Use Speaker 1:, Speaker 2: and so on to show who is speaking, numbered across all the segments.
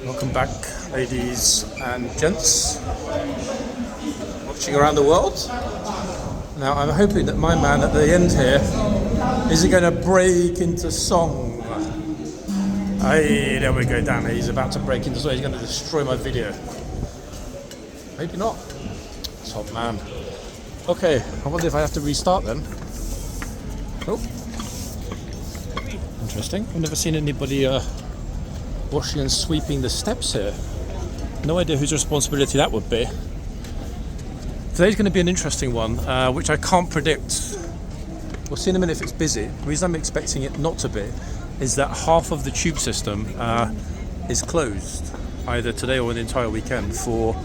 Speaker 1: Welcome back, ladies and gents, watching around the world. Now, I'm hoping that my man at the end here isn't going to break into song. Hey, there we go, Dan. He's about to break into song. He's going to destroy my video. Maybe not. Top man. Okay, I wonder if I have to restart then. Oh, interesting. I've never seen anybody washing and sweeping the steps here. No idea whose responsibility that would be. Today's going to be an interesting one, which I can't predict. We'll see in a minute if it's busy. The reason I'm expecting it not to be is that half of the tube system is closed, either today or the entire weekend, for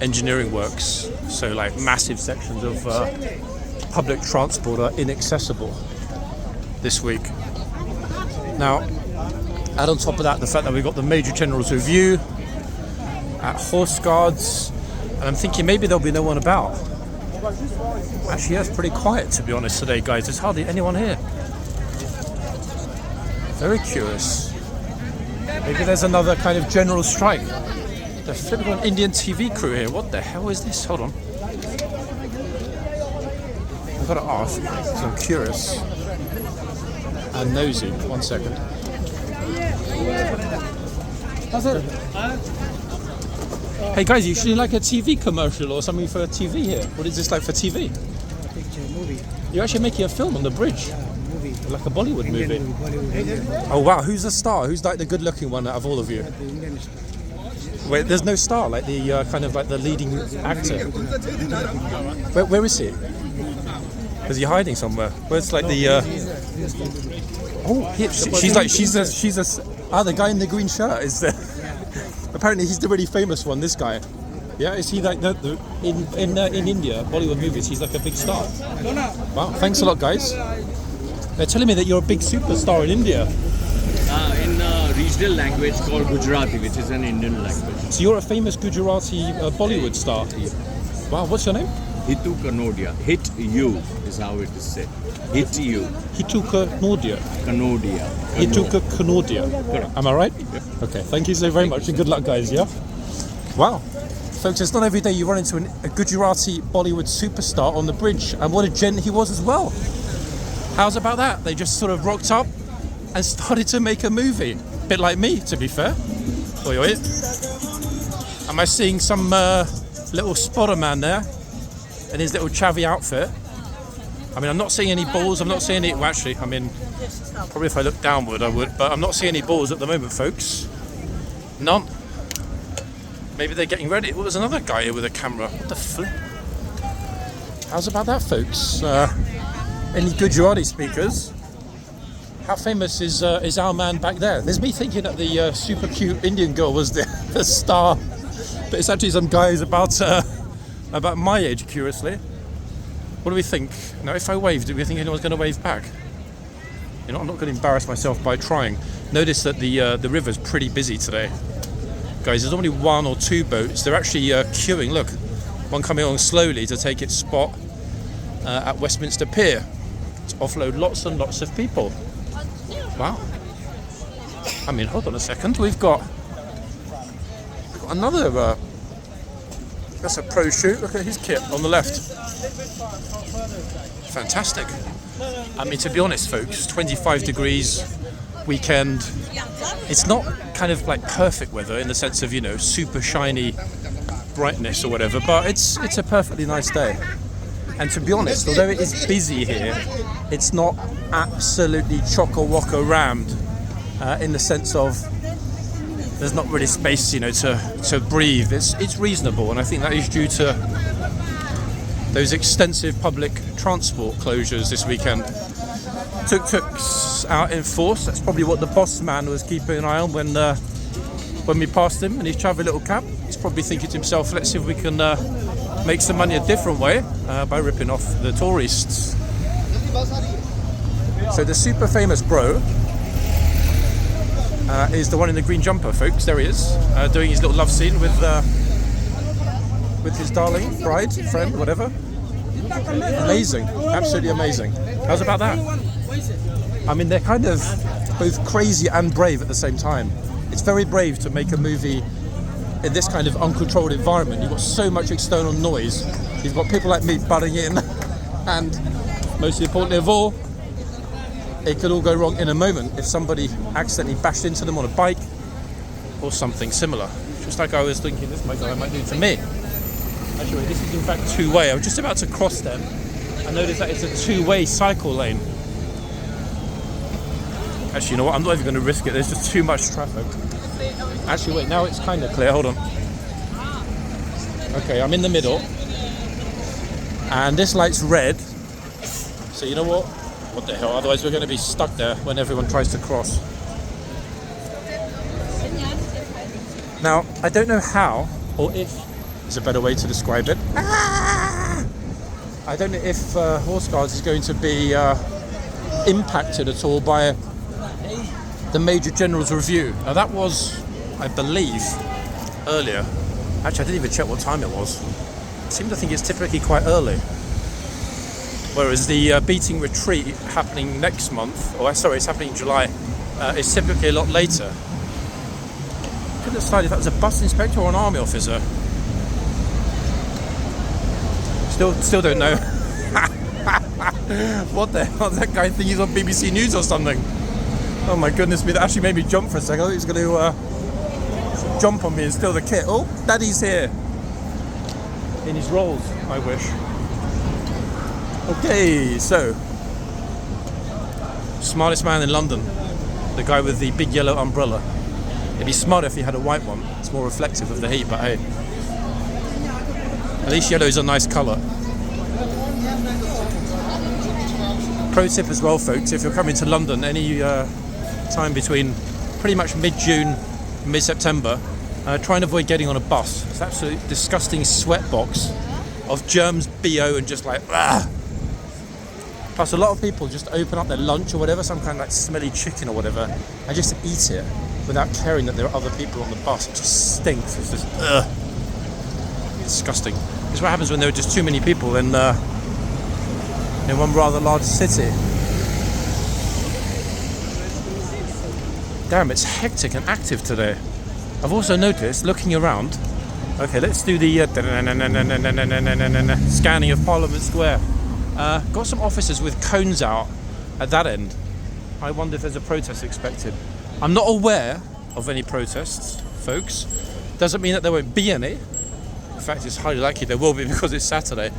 Speaker 1: engineering works. So like massive sections of public transport are inaccessible this week. Now, add on top of that the fact that we've got the Major General's Review at Horse Guards, and I'm thinking maybe there'll be no one about. Actually, yeah, it's pretty quiet to be honest today, guys. There's hardly anyone here. Very curious. Maybe there's another kind of general strike. They're flipping on Indian TV crew here. What the hell is this? Hold on. I've got to ask, because I'm curious and nosy. 1 second. Hey guys, you shooting like a TV commercial or something for TV here? What is this like for TV?
Speaker 2: Picture, movie.
Speaker 1: You're actually making a film on the bridge?
Speaker 2: Yeah, movie.
Speaker 1: Like a Bollywood movie?
Speaker 2: Bollywood.
Speaker 1: Oh wow, who's the star? Who's like the good looking one out of all of you?
Speaker 2: The Indian star.
Speaker 1: Wait, there's no star, like the kind of like the leading actor. Where is he? Is he hiding somewhere? Where's like the oh, she's the guy in the green shirt is there. Apparently he's the really famous one, this guy. Yeah, is he like in India, Bollywood movies, he's like a big star. Wow, thanks a lot guys. They're telling me that you're a big superstar in India.
Speaker 3: In a regional language called Gujarati, which is an Indian language.
Speaker 1: So you're a famous Gujarati Bollywood star. Wow, what's your name?
Speaker 3: Hitu Kanodia. Hit you is how it is said. Hit you.
Speaker 1: Hituka Kanodia.
Speaker 3: Kanodia.
Speaker 1: Hituka Kanodia.
Speaker 3: Correct.
Speaker 1: Am I right?
Speaker 3: Yep.
Speaker 1: Okay, thank you so very much and good luck guys, yeah? Wow. Folks, it's not every day you run into a Gujarati Bollywood superstar on the bridge, and what a gent he was as well. How's about that? They just sort of rocked up and started to make a movie. Bit like me, to be fair. Oi, oi. Am I seeing some little spotter man there in his little chavvy outfit? I mean, I'm not seeing any balls. I'm not seeing any. Well, actually, I mean, probably if I look downward, I would. But I'm not seeing any balls at the moment, folks. None. Maybe they're getting ready. Oh, there's another guy here with a camera. What the flip? How's about that, folks? Any Gujarati speakers? How famous is our man back there? There's me thinking that the super cute Indian girl was the star, but it's actually some guys about my age, curiously. What do we think? Now, if I wave, do we think anyone's going to wave back? You know, I'm not going to embarrass myself by trying. Notice that the river's pretty busy today. Guys, there's only one or two boats. They're actually queuing. Look, one coming along slowly to take its spot at Westminster Pier to offload lots and lots of people. Wow. I mean, hold on a second. We've got another. That's a pro shoot. Look at his kit on the left. Fantastic. I mean, to be honest, folks, 25 degrees weekend. It's not kind of like perfect weather in the sense of, you know, super shiny brightness or whatever, but it's a perfectly nice day. And to be honest, although it is busy here, it's not absolutely chock-a-wocka rammed in the sense of there's not really space, you know, to breathe. It's reasonable, and I think that is due to those extensive public transport closures this weekend. Tuk-tuks out in force. That's probably what the boss man was keeping an eye on when we passed him in his chavvy little cap. He's probably thinking to himself, let's see if we can make some money a different way by ripping off the tourists. So the super famous bro is the one in the green jumper, folks. There he is, doing his little love scene with his darling bride, friend, whatever. Amazing, absolutely amazing. How's about that? I mean, they're kind of both crazy and brave at the same time. it's very brave to make a movie in this kind of uncontrolled environment. You've got so much external noise. You've got people like me butting in, and most importantly of all, it could all go wrong in a moment if somebody accidentally bashed into them on a bike or something similar. Just like I was thinking this might do to me. Actually, wait, this is in fact two-way. I was just about to cross them. I noticed that it's a two-way cycle lane. Actually, you know what? I'm not even going to risk it. There's just too much traffic. Actually, wait, now it's kind of clear. Hold on. Okay, I'm in the middle. And this light's red. So you know what? What the hell? Otherwise we're going to be stuck there when everyone tries to cross. Now, I don't know how or if is a better way to describe it. I don't know if Horse Guards is going to be impacted at all by the Major General's review. Now that was, I believe, earlier. Actually, I didn't even check what time it was. I seem to think it's typically quite early. Whereas the beating retreat happening next month, it's happening in July, is typically a lot later. Couldn't decide if that was a bus inspector or an army officer. Still don't know. What the hell? That guy think he's on BBC News or something? Oh my goodness me! That actually made me jump for a second. I thought he was going to jump on me and steal the kit. Oh, Daddy's here in his rolls. I wish. Okay, so smartest man in London, the guy with the big yellow umbrella. It'd be smarter if he had a white one. It's more reflective of the heat, but hey, at least yellow is a nice colour. Pro tip as well, folks, if you're coming to London any time between pretty much mid-June and mid-September, try and avoid getting on a bus. It's an absolute disgusting sweatbox of germs, BO, and just like Plus, a lot of people just open up their lunch or whatever, some kind of like smelly chicken or whatever, and just eat it without caring that there are other people on the bus. It just stinks. It's just disgusting. It's what happens when there are just too many people in one rather large city. Damn, it's hectic and active today. I've also noticed, looking around. Okay, let's do the scanning of Parliament Square. Got some officers with cones out at that end. I wonder if there's a protest expected. I'm not aware of any protests, folks. Doesn't mean that there won't be any. In fact, it's highly likely there will be because it's Saturday.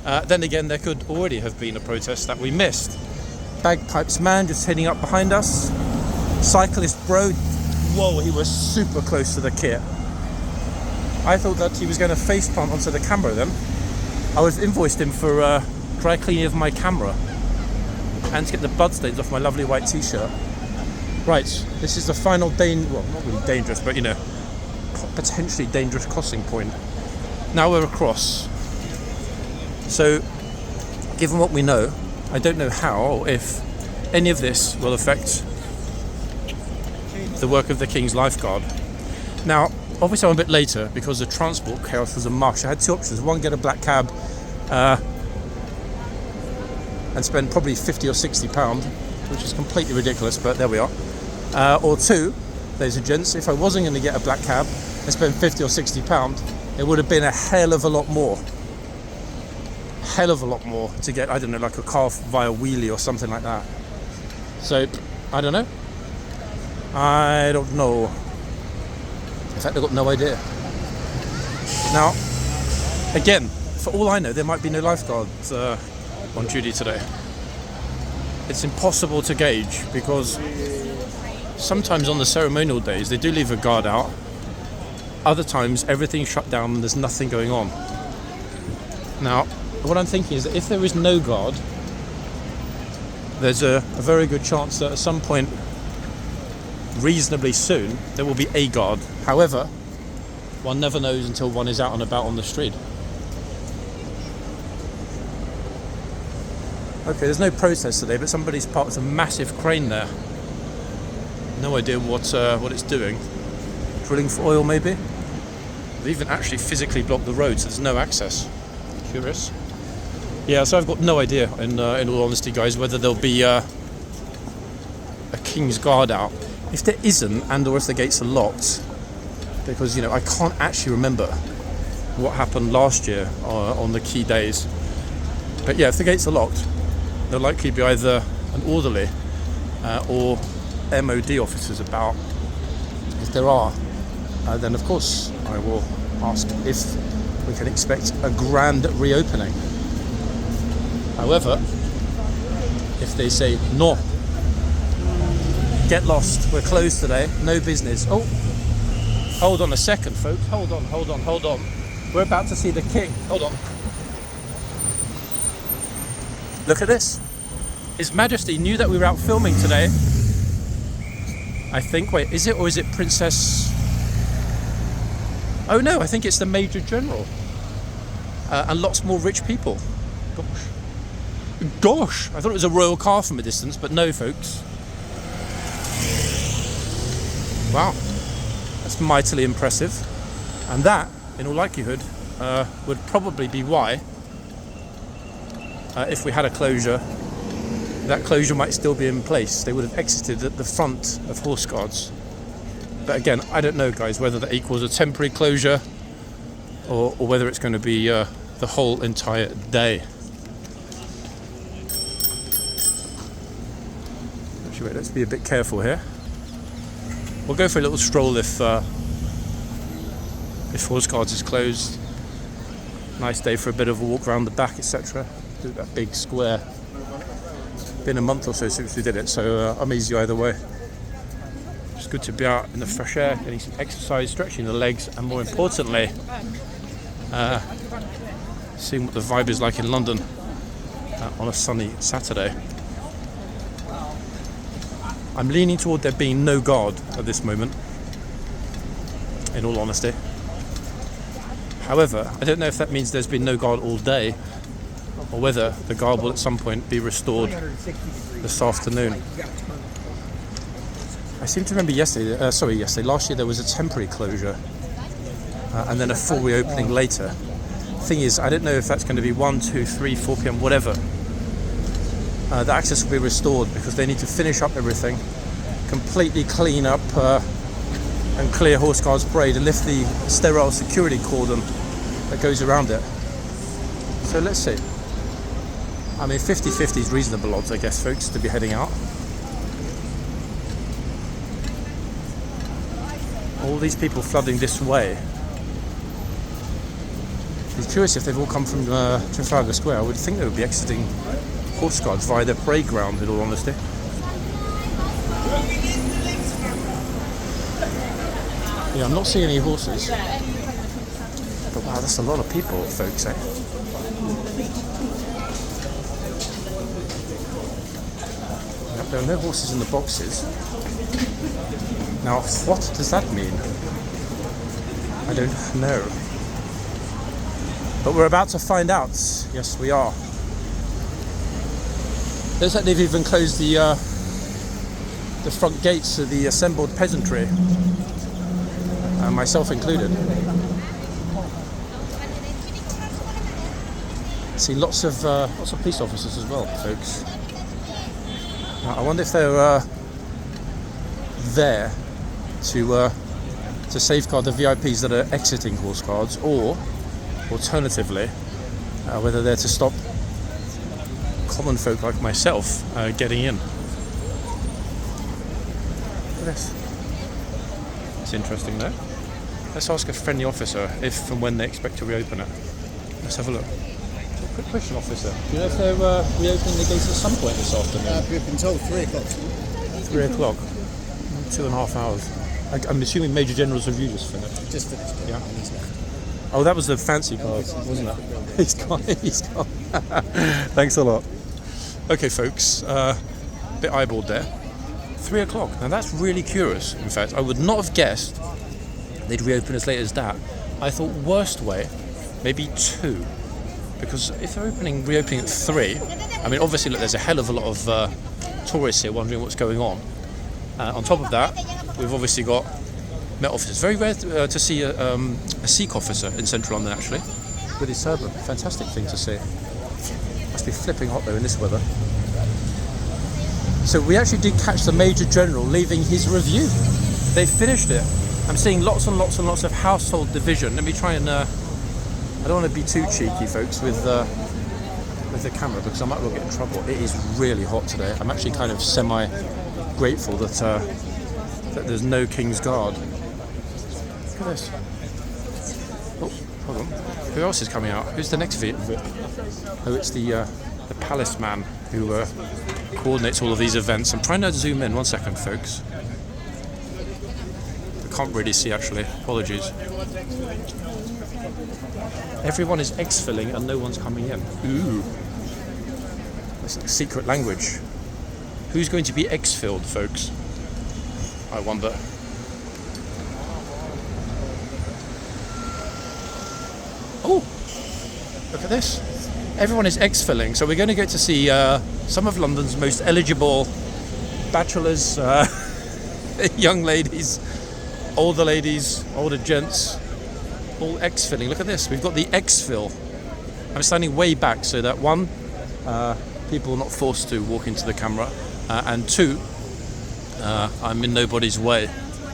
Speaker 1: Then again, there could already have been a protest that we missed. Bagpipes man just heading up behind us. Cyclist bro. Whoa, he was super close to the kit. I thought that he was going to face plant onto the camera then. I was invoiced him for dry cleaning of my camera and to get the blood stains off my lovely white t-shirt. Right, this is the final not really dangerous, but potentially dangerous crossing point. Now we're across. So, given what we know, I don't know how or if any of this will affect the work of the King's Lifeguard. Now, obviously I'm a bit later because the transport chaos was a mush. I had two options. One, get a black cab and spend probably £50 or £60, which is completely ridiculous, but there we are. Or two, ladies and gents, if I wasn't going to get a black cab and spend £50 or £60, it would have been a hell of a lot more. Hell of a lot more to get, I don't know, like a car via wheelie or something like that. So, I don't know. In fact, I've got no idea. Now, again, for all I know, there might be no lifeguards on duty today. It's impossible to gauge because sometimes on the ceremonial days they do leave a guard out. Other times everything's shut down and there's nothing going on. Now, what I'm thinking is that if there is no guard, there's a very good chance that at some point reasonably soon there will be a guard. However, one never knows until one is out and about on the street. Okay, there's no protest today, but somebody's parked a massive crane there. No idea what it's doing. Drilling for oil, maybe? They've even actually physically blocked the road, so there's no access. Curious. Yeah, so I've got no idea, in all honesty, guys, whether there'll be a King's Guard out. If there isn't, and or if the gates are locked, because, you know, I can't actually remember what happened last year on the key days. But yeah, if the gates are locked, there'll likely be either an orderly or MOD officers about. If there are, then of course I will ask if we can expect a grand reopening. However, if they say no, get lost, we're closed today, no business. Oh, hold on a second, folks. Hold on. We're about to see the king. Hold on. Look at this. His Majesty knew that we were out filming today. I think, wait, is it, or is it Princess? Oh no, I think it's the Major General. And lots more rich people. Gosh, I thought it was a royal car from a distance, but no, folks. Wow, that's mightily impressive. And that, in all likelihood, would probably be why, if we had a closure, that closure might still be in place. They would have exited at the front of Horse Guards. But again, I don't know, guys, whether that equals a temporary closure or whether it's going to be the whole entire day. Actually, wait, let's be a bit careful here. We'll go for a little stroll if Horse Guards is closed. Nice day for a bit of a walk around the back, etc. Do that big square. Been a month or so since we did it, so I'm easy either way. It's good to be out in the fresh air, getting some exercise, stretching the legs, and more importantly, seeing what the vibe is like in London on a sunny Saturday. I'm leaning toward there being no guard at this moment, in all honesty. However, I don't know if that means there's been no guard all day, or whether the guard will at some point be restored this afternoon. I seem to remember last year there was a temporary closure and then a full reopening later. Thing is, I don't know if that's going to be 1, 2, 3, 4 p.m, whatever. The access will be restored because they need to finish up everything, completely clean up and clear horseguardsparade and lift the sterile security cordon that goes around it. So let's see. I mean, 50-50 is reasonable odds, I guess, folks, to be heading out. All these people flooding this way. I'm curious if they've all come from Trafalgar Square. I would think they would be exiting Horse Guards via their parade ground, in all honesty. Yeah, I'm not seeing any horses. But wow, that's a lot of people, folks, eh? There are no horses in the boxes. Now, what does that mean? I don't know. But we're about to find out. Yes, we are. Looks like they've even closed the front gates to the assembled peasantry, myself included. See lots of police officers as well, folks. Now, I wonder if they're there to safeguard the VIPs that are exiting Horse Guards, or alternatively, whether they're to stop common folk like myself getting in. Look at this. It's interesting though. Let's ask a friendly officer if and when they expect to reopen it. Let's have a look. Quick question, officer. Do you know if they're reopening the gates at some point this afternoon?
Speaker 2: We've been told 3 o'clock.
Speaker 1: 3 o'clock? 2.5 hours. I'm assuming Major General's review just finished.
Speaker 2: Just finished.
Speaker 1: Yeah. Oh, that was the fancy car, wasn't it? He's gone. Thanks a lot. Okay, folks. Bit eyeballed there. 3 o'clock. Now that's really curious. In fact, I would not have guessed they'd reopen as late as that. I thought worst way, maybe 2. Because if they're reopening at 3, I mean, obviously, look, there's a hell of a lot of tourists here wondering what's going on. On top of that, we've obviously got Met officers. Very rare to see a Sikh officer in central London, actually, with his turban. Fantastic thing to see. Must be flipping hot though in this weather. So we actually did catch the Major General leaving his review. They finished it. I'm seeing lots and lots and lots of household division. Let me try and, I don't want to be too cheeky, folks, with the camera because I might well get in trouble. It is really hot today. I'm actually kind of semi-grateful that, that there's no Kingsguard. Look at this. Oh, hold on. Who else is coming out? Who's the next bit? Oh, it's the palace man who coordinates all of these events. I'm trying to zoom in. 1 second, folks. I can't really see, actually. Apologies. Everyone is exfilling and no one's coming in. Ooh. That's like secret language. Who's going to be exfilled, folks? I wonder. Oh, look at this. Everyone is exfilling, so we're going to get to see some of London's most eligible bachelors, young ladies, older gents, all exfilling. Look at this. We've got the exfill. I'm standing way back so that one, people are not forced to walk into the camera, and two, I'm in nobody's way.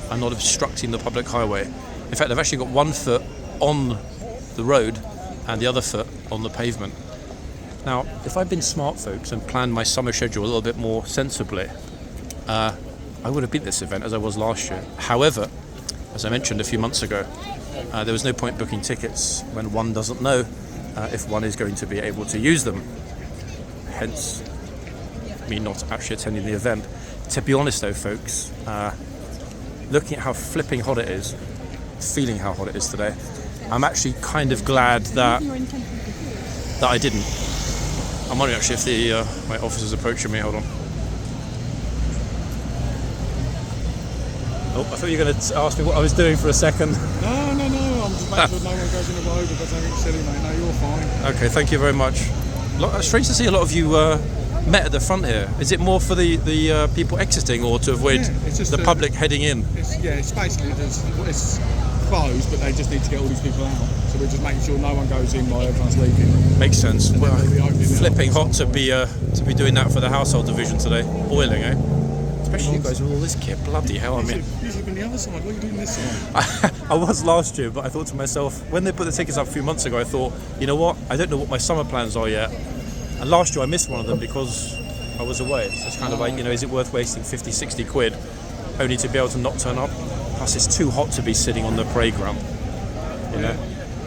Speaker 1: I'm not obstructing the public highway. In fact, I've actually got one foot on the road and the other foot on the pavement. Now, if I'd been smart, folks, and planned my summer schedule a little bit more sensibly, I would have been at this event as I was last year. However, as I mentioned a few months ago, there was no point booking tickets when one doesn't know if one is going to be able to use them. Hence, me not actually attending the event. To be honest though, folks, looking at how flipping hot it is, feeling how hot it is today, I'm actually kind of glad that I didn't. I'm wondering actually if my officer's approaching me. Hold on. Oh, I thought you were going to ask me what I was doing for a second.
Speaker 2: No. I'm just making sure no one goes in the road if that's anything silly, mate. No, you're fine.
Speaker 1: Okay, thank you very much. Strange to see a lot of you met at the front here. Is it more for the people exiting or to avoid the public heading in?
Speaker 2: It's basically it's closed, but they just need to get all these people out. So we're just making sure no one goes in while everyone's leaving.
Speaker 1: Makes sense. Well, flipping hot to be doing that for the household division today. Boiling, eh? Especially you guys with all this kit. Bloody hell, I mean.
Speaker 2: You should have been the other side. What are you doing this side?
Speaker 1: I was last year, but I thought to myself, when they put the tickets up a few months ago, I thought, you know what? I don't know what my summer plans are yet. And last year I missed one of them because I was away. So it's kind of like, is it worth wasting 50, 60 quid only to be able to not turn up? Plus it's too hot to be sitting on the parade ground. You know?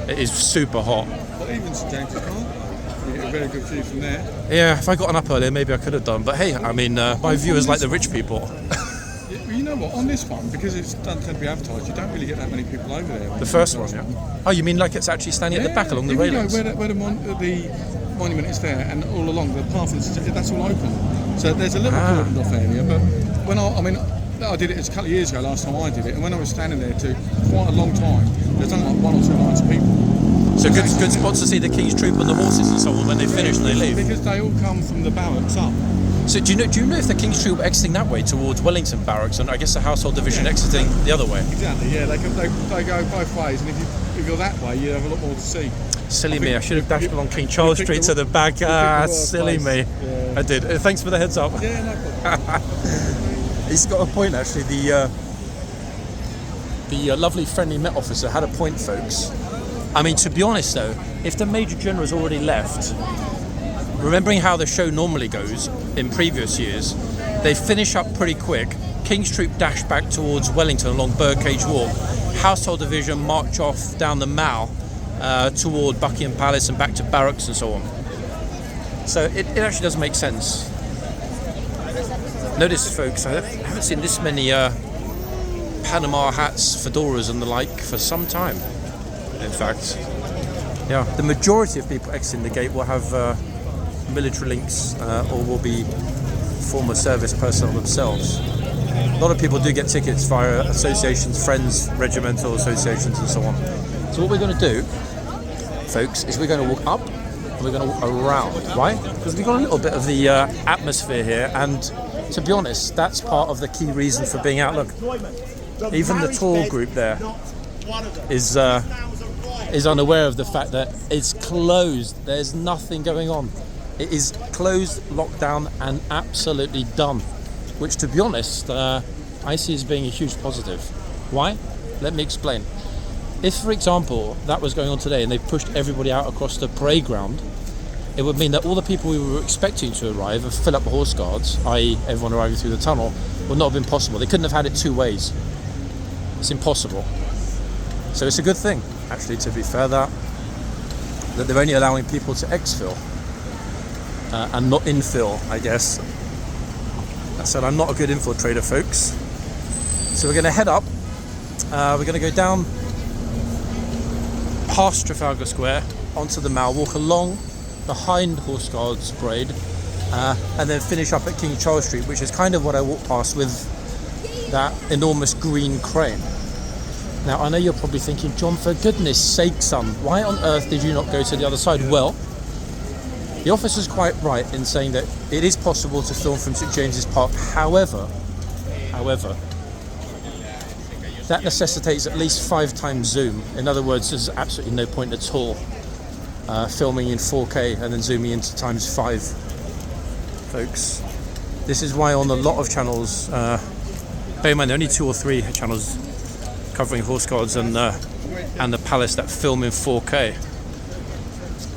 Speaker 1: It is super hot.
Speaker 2: But even St James's Park, you get a very good view from there.
Speaker 1: Yeah, if I got up earlier, maybe I could have done. But hey, I mean, my view is like the rich people.
Speaker 2: Well, you know what? On this one, because it's doesn't tend to be advertised, you don't really get that many people over there.
Speaker 1: The first one, yeah. Oh, you mean like it's actually standing at the back along the railings?
Speaker 2: Where the monument is there, and all along the path, that's all open. So there's a little cordoned off area. But when I did it a couple of years ago, last time I did it, and when I was standing there for quite a long time, there's only like 1 or 2 lines of people.
Speaker 1: So good spots to see the King's Troop and the horses and so on when they finish and they leave.
Speaker 2: Because they all come from the barracks up.
Speaker 1: So do you know if the King's Troop are exiting that way towards Wellington Barracks and I guess the household division exiting the other way?
Speaker 2: Exactly. Yeah, they go both ways, and if you're that way, you have a lot more to see.
Speaker 1: Silly me! I should have dashed along King Charles Street to the back. Silly me! Yeah. I did. Thanks for the heads up.
Speaker 2: Yeah, no problem.
Speaker 1: He's got a point actually. The lovely friendly Met officer had a point, folks. I mean, to be honest though, if the Major General has already left, remembering how the show normally goes in previous years, they finish up pretty quick. King's Troop dash back towards Wellington along Birdcage Walk. Household Division march off down the Mall toward Buckingham Palace and back to barracks and so on. So it actually does make sense. Notice, folks, I haven't seen this many Panama hats, fedoras and the like for some time. In fact, yeah, the majority of people exiting the gate will have military links or will be former service personnel themselves. A lot of people do get tickets via associations, friends, regimental associations and so on. So what we're going to do, folks, is we're going to walk up and we're going to walk around. Why? Because we've got a little bit of the atmosphere here, and to be honest, that's part of the key reason for being out. Look, even the tall group there is unaware of the fact that it's closed. There's nothing going on. It is closed, locked down, and absolutely done. Which, to be honest, I see as being a huge positive. Why? Let me explain. If, for example, that was going on today and they pushed everybody out across the parade ground, it would mean that all the people we were expecting to arrive and fill up the horse guards, i.e. everyone arriving through the tunnel, would not have been possible. They couldn't have had it two ways. It's impossible. So it's a good thing, actually, to be fair, that they're only allowing people to exfil and not infill, I guess. That said, I'm not a good infiltrator, folks. So we're going to head up. We're going to go down past Trafalgar Square onto the Mall, walk along behind horseguardsparade, and then finish up at King Charles Street, which is kind of what I walked past with that enormous green crane. Now, I know you're probably thinking, John, for goodness sake, son, why on earth did you not go to the other side? Well, the officer's quite right in saying that it is possible to film from St James's Park. However, that necessitates at least 5 times zoom. In other words, there's absolutely no point at all filming in 4K and then zooming into times 5, folks. This is why on a lot of channels, bear in mind there are only 2 or 3 channels covering horse guards and the palace that film in 4K.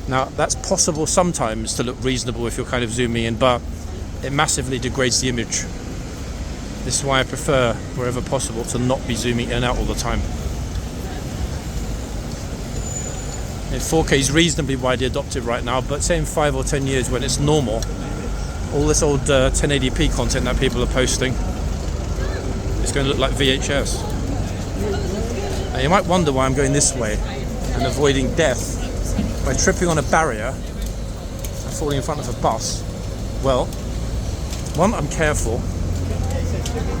Speaker 1: Now that's possible sometimes to look reasonable if you're kind of zooming in, but it massively degrades the image. This is why I prefer, wherever possible, to not be zooming in and out all the time. In 4K is reasonably widely adopted right now, but say in 5 or 10 years when it's normal, all this old 1080p content that people are posting, it's going to look like VHS. Now you might wonder why I'm going this way and avoiding death by tripping on a barrier and falling in front of a bus. Well, 1, I'm careful,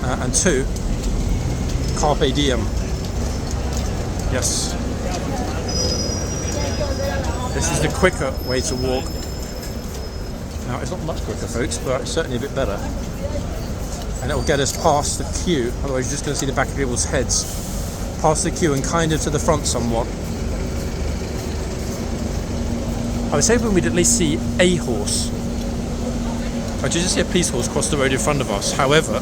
Speaker 1: and 2, carpe diem. Yes. This is the quicker way to walk. Now, it's not much quicker, folks, but it's certainly a bit better. And it will get us past the queue, otherwise you're just going to see the back of people's heads. Past the queue and kind of to the front somewhat. I was hoping we'd at least see a horse. I just see a police horse cross the road in front of us. However,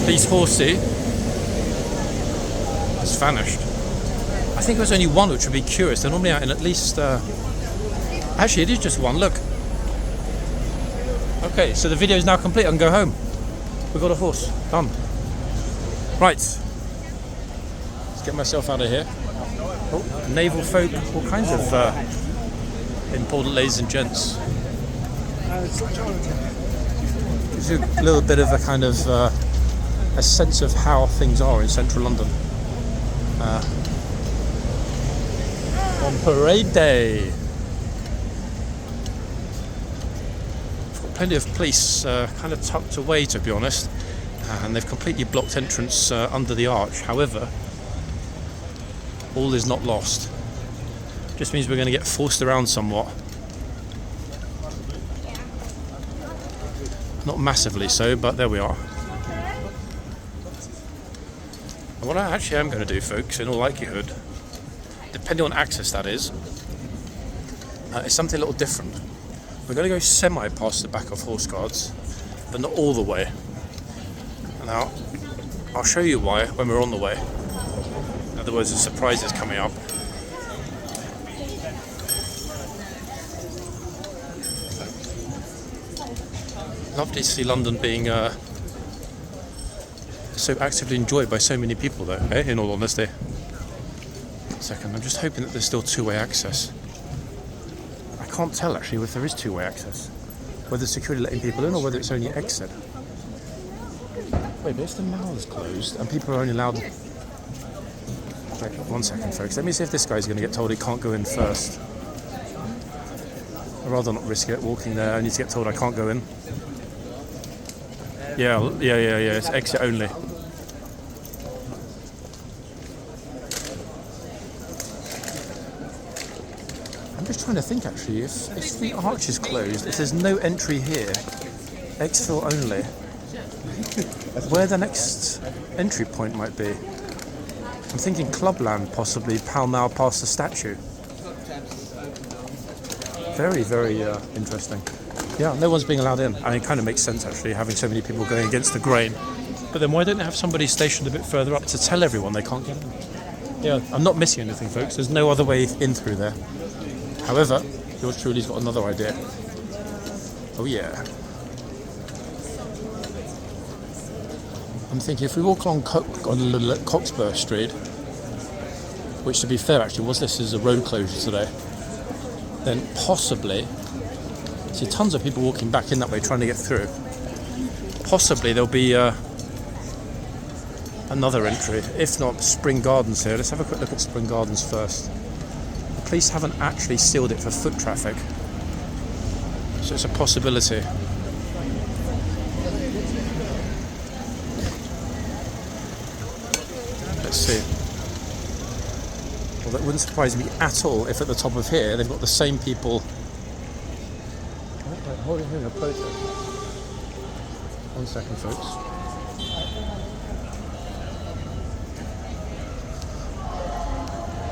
Speaker 1: police horsey has vanished. I think it was only one, which would be curious. They're normally out in at least... Actually, it is just one, look. Okay, so the video is now complete. I can go home. We've got a horse. Done. Right. Let's get myself out of here. Oh, naval folk, all kinds of important ladies and gents. Gives you a little bit of a kind of a sense of how things are in central London on parade day. We've got plenty of police kind of tucked away, to be honest, and they've completely blocked entrance under the arch. However, all is not lost. Just means we're going to get forced around somewhat. Not massively so, but there we are. And what I actually am going to do, folks, in all likelihood, depending on access that is something a little different. We're going to go semi past the back of horse guards, but not all the way. Now, I'll show you why when we're on the way. In other words, a surprise is coming up. Lovely to see London being so actively enjoyed by so many people, though, in all honesty. One second, I'm just hoping that there's still two-way access. I can't tell, actually, if there is two-way access. Whether security letting people in or whether it's only exit. Wait, but if the mall is closed and people are only allowed... Wait, 1 second, folks. Let me see if this guy's going to get told he can't go in first. I'd rather not risk it, walking there. I need to get told I can't go in. Yeah, it's exit only. I'm just trying to think, actually, if the arch is closed, if there's no entry here, exfil only, where the next entry point might be. I'm thinking Clubland, possibly, Pall Mall past the statue. Very, very interesting. Yeah, no one's being allowed in. And it kind of makes sense, actually, having so many people going against the grain. But then why don't they have somebody stationed a bit further up to tell everyone they can't get in? Yeah, I'm not missing anything, folks. There's no other way in through there. However, yours truly's got another idea. Oh, yeah. I'm thinking if we walk along Cockspur Street, which to be fair actually was listed as a road closure today, then possibly, see tons of people walking back in that way trying to get through, possibly there'll be another entry, if not Spring Gardens here. Let's have a quick look at Spring Gardens first. The police haven't actually sealed it for foot traffic, so it's a possibility. Let's see. Well, that wouldn't surprise me at all if at the top of here they've got the same people holding a protest. 1 second, folks.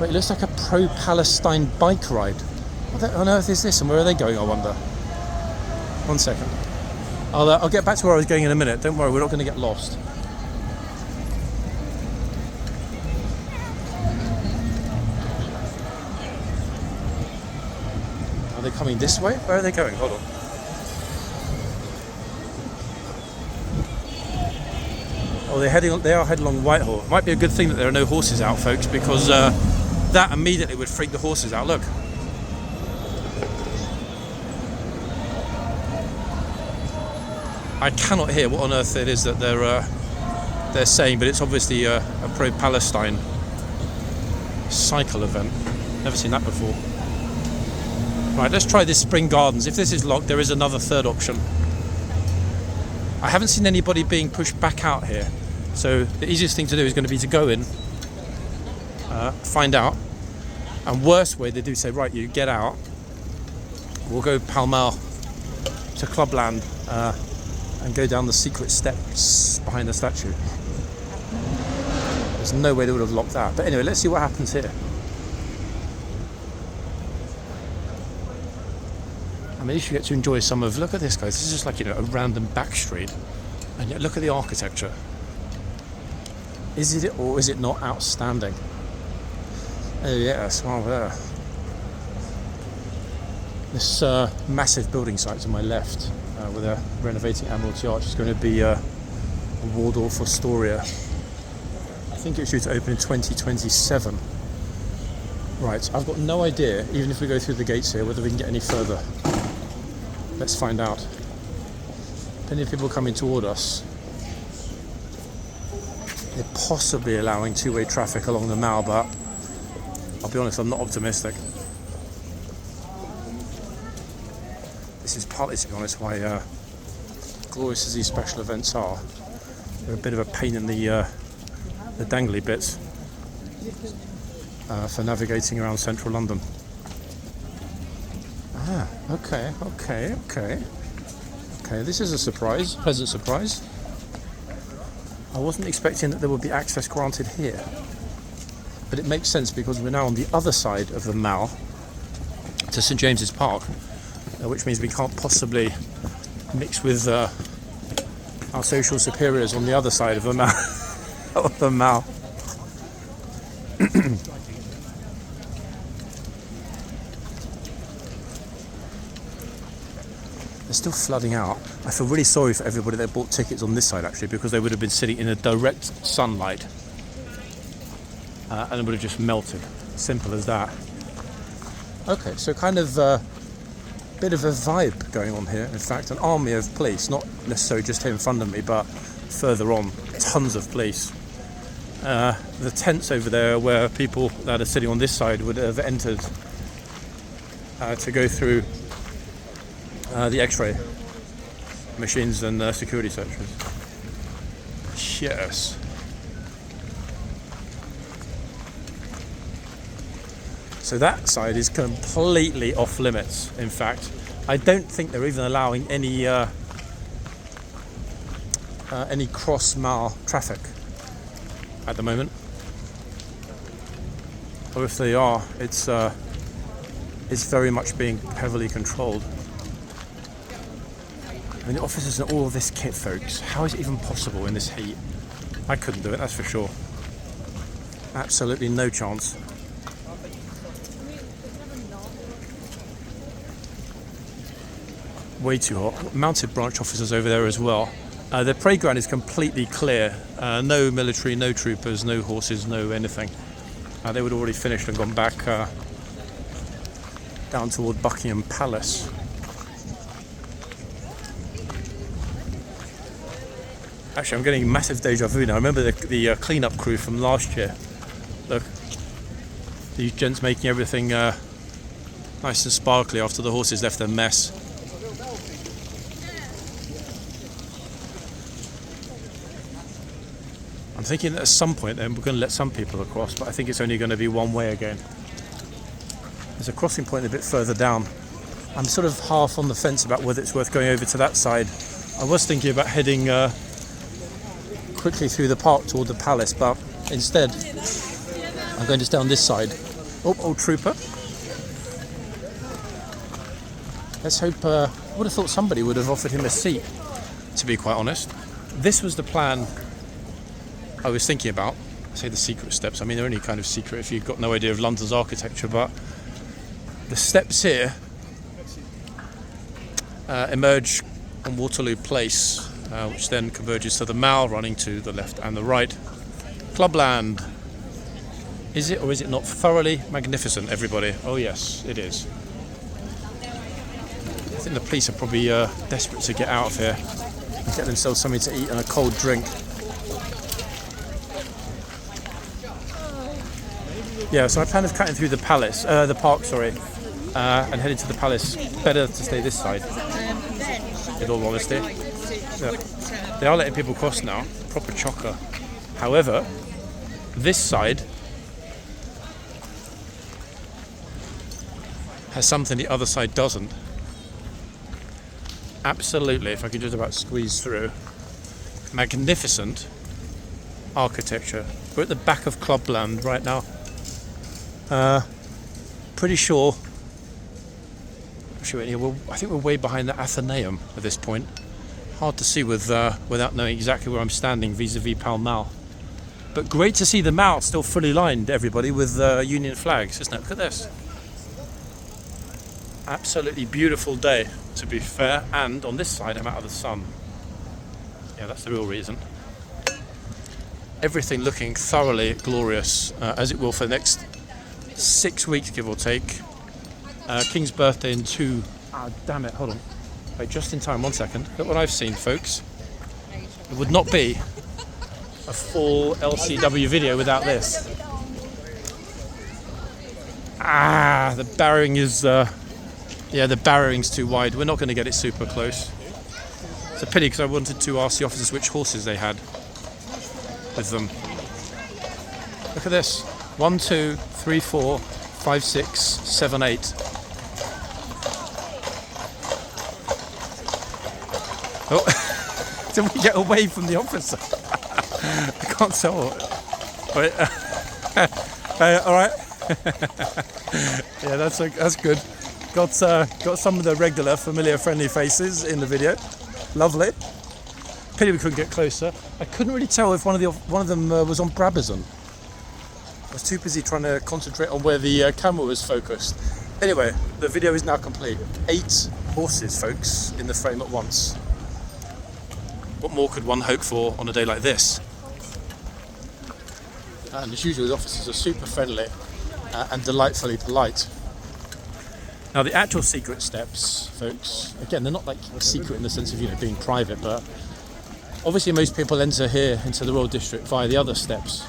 Speaker 1: Wait, it looks like a pro-Palestine bike ride. What on earth is this, and where are they going, I wonder? 1 second. I'll get back to where I was going in a minute. Don't worry, we're not going to get lost. Are they coming this way? Where are they going? Hold on. Oh, they are heading along Whitehall. Might be a good thing that there are no horses out, folks, because that immediately would freak the horses out. Look. I cannot hear what on earth it is that they're saying, but it's obviously a pro-Palestine cycle event. Never seen that before. Right, let's try this Spring Gardens. If this is locked, there is another third option. I haven't seen anybody being pushed back out here, so the easiest thing to do is going to be to go in, find out, and worst way they do say, right, you get out, we'll go Pall Mall to Clubland and go down the secret steps behind the statue. There's no way they would have locked that. But anyway, let's see what happens here. I mean, at least you get to enjoy some of, look at this, guys, this is just like, a random back street, and yet look at the architecture. Is it or is it not outstanding? Oh yes, well there. This massive building site to my left, where they're renovating Admiralty Arch, is going to be a Waldorf Astoria. I think it's due to open in 2027. Right, I've got no idea, even if we go through the gates here, whether we can get any further. Let's find out. Plenty of people coming toward us. They're possibly allowing two-way traffic along the Mall, but I'll be honest, I'm not optimistic. This is partly, to be honest, why glorious as these special events are, they're a bit of a pain in the dangly bits for navigating around central London. Ah, okay, this is a surprise, pleasant surprise. I wasn't expecting that there would be access granted here, but it makes sense because we're now on the other side of the Mall to St James's Park, which means we can't possibly mix with our social superiors on the other side of the Mall. Of the Mall. They're still flooding out. I feel really sorry for everybody that bought tickets on this side, actually, because they would have been sitting in a direct sunlight and it would have just melted. Simple as that. Okay, so kind of bit of a vibe going on here. In fact, an army of police, not necessarily just here in front of me, but further on, tons of police. The tents over there where people that are sitting on this side would have entered to go through the X-ray machines and security searches. Yes. So that side is completely off limits. In fact, I don't think they're even allowing any cross-Mall traffic at the moment. Or if they are, it's is very much being heavily controlled. I mean, the officers and all of this kit, folks, how is it even possible in this heat? I couldn't do it, that's for sure. Absolutely no chance. Way too hot. Mounted branch officers over there as well. The parade ground is completely clear. No military, no troopers, no horses, no anything. They would have already finished and gone back down toward Buckingham Palace. Actually, I'm getting massive deja vu now. I remember the clean-up crew from last year. Look, these gents making everything nice and sparkly after the horses left a mess. I'm thinking that at some point then we're going to let some people across, but I think it's only going to be one way again. There's a crossing point a bit further down. I'm sort of half on the fence about whether it's worth going over to that side. I was thinking about heading quickly through the park toward the palace, but instead I'm going to stay on this side. Oh, old trooper. Let's hope, I would have thought somebody would have offered him a seat, to be quite honest. This was the plan I was thinking about. I say the secret steps. I mean, they're only kind of secret if you've got no idea of London's architecture, but the steps here emerge on Waterloo Place, which then converges to the Mall, running to the left and the right. Clubland. Is it or is it not thoroughly magnificent, everybody? Oh yes, it is. I think the police are probably desperate to get out of here and get themselves something to eat and a cold drink. Yeah, so I plan of cutting through the palace, the park, sorry, and heading to the palace. Better to stay this side, in all honesty. Yeah. They are letting people cross now, proper chocker. However, this side has something the other side doesn't. Absolutely, if I could just about squeeze through. Magnificent architecture. We're at the back of Clubland right now. Pretty sure. Actually, I think we're way behind the Athenaeum at this point. Hard to see without knowing exactly where I'm standing vis-a-vis Pall Mall. But great to see the Mall still fully lined, everybody, with Union flags, isn't it? Look at this. Absolutely beautiful day, to be fair. And on this side, I'm out of the sun. Yeah, that's the real reason. Everything looking thoroughly glorious, as it will for the next 6 weeks, give or take. King's birthday in 2. Ah, damn it, hold on. Wait, just in time, 1 second. Look what I've seen, folks. It would not be a full LCW video without this. Ah, the barrowing is, yeah, the barrowing's too wide. We're not going to get it super close. It's a pity because I wanted to ask the officers which horses they had with them. Look at this. 1, 2, 3, 4, 5, 6, 7, 8. Oh, did we get away from the officer? I can't tell. Wait. All right. Yeah, that's good. Got some of the regular, familiar, friendly faces in the video. Lovely. Pity we couldn't get closer. I couldn't really tell if one of them was on Brabazon. I was too busy trying to concentrate on where the camera was focused. Anyway, the video is now complete. 8 horses, folks, in the frame at once. What more could one hope for on a day like this? And as usual, the officers are super friendly and delightfully polite. Now, the actual secret steps, folks, again, they're not like secret in the sense of, being private, but obviously most people enter here into the Royal District via the other steps.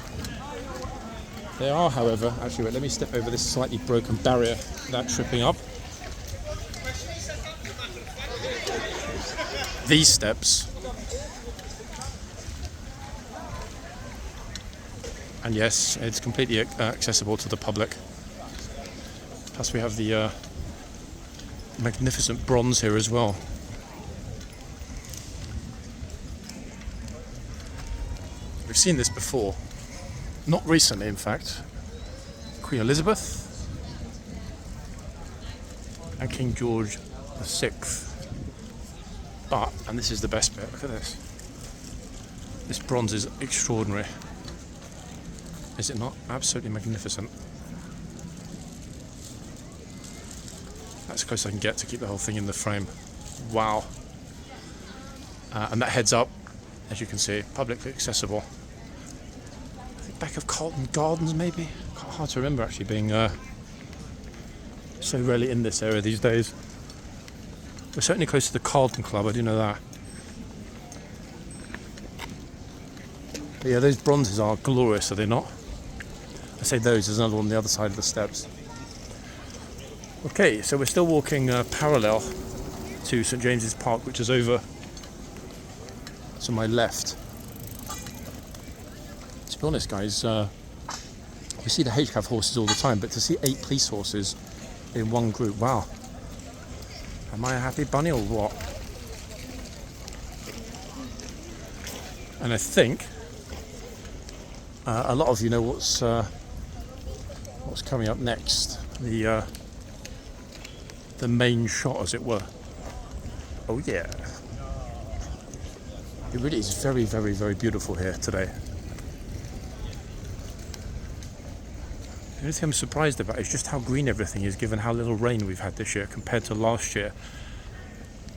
Speaker 1: There are, however, actually, wait, let me step over this slightly broken barrier without tripping up. These steps, and yes, it's completely accessible to the public. Plus we have the magnificent bronze here as well. We've seen this before. Not recently, in fact. Queen Elizabeth. and King George VI. But, and this is the best bit, look at this. This bronze is extraordinary. Is it not? Absolutely magnificent. That's as close as I can get to keep the whole thing in the frame. Wow. And that heads up, as you can see, publicly accessible. I think back of Carlton Gardens maybe? Hard to remember actually, being so rarely in this area these days. We're certainly close to the Carlton Club, I do know that. But yeah, those bronzes are glorious, are they not? I say those, there's another one on the other side of the steps. Okay, so we're still walking parallel to St James's Park, which is over to my left. To be honest, guys, we see the HCAV horses all the time, but to see 8 police horses in one group, wow. Am I a happy bunny or what? And I think a lot of you know what's coming up next. The main shot, as it were. Oh yeah. It really is very, very, very beautiful here today. The only thing I'm surprised about is just how green everything is, given how little rain we've had this year compared to last year.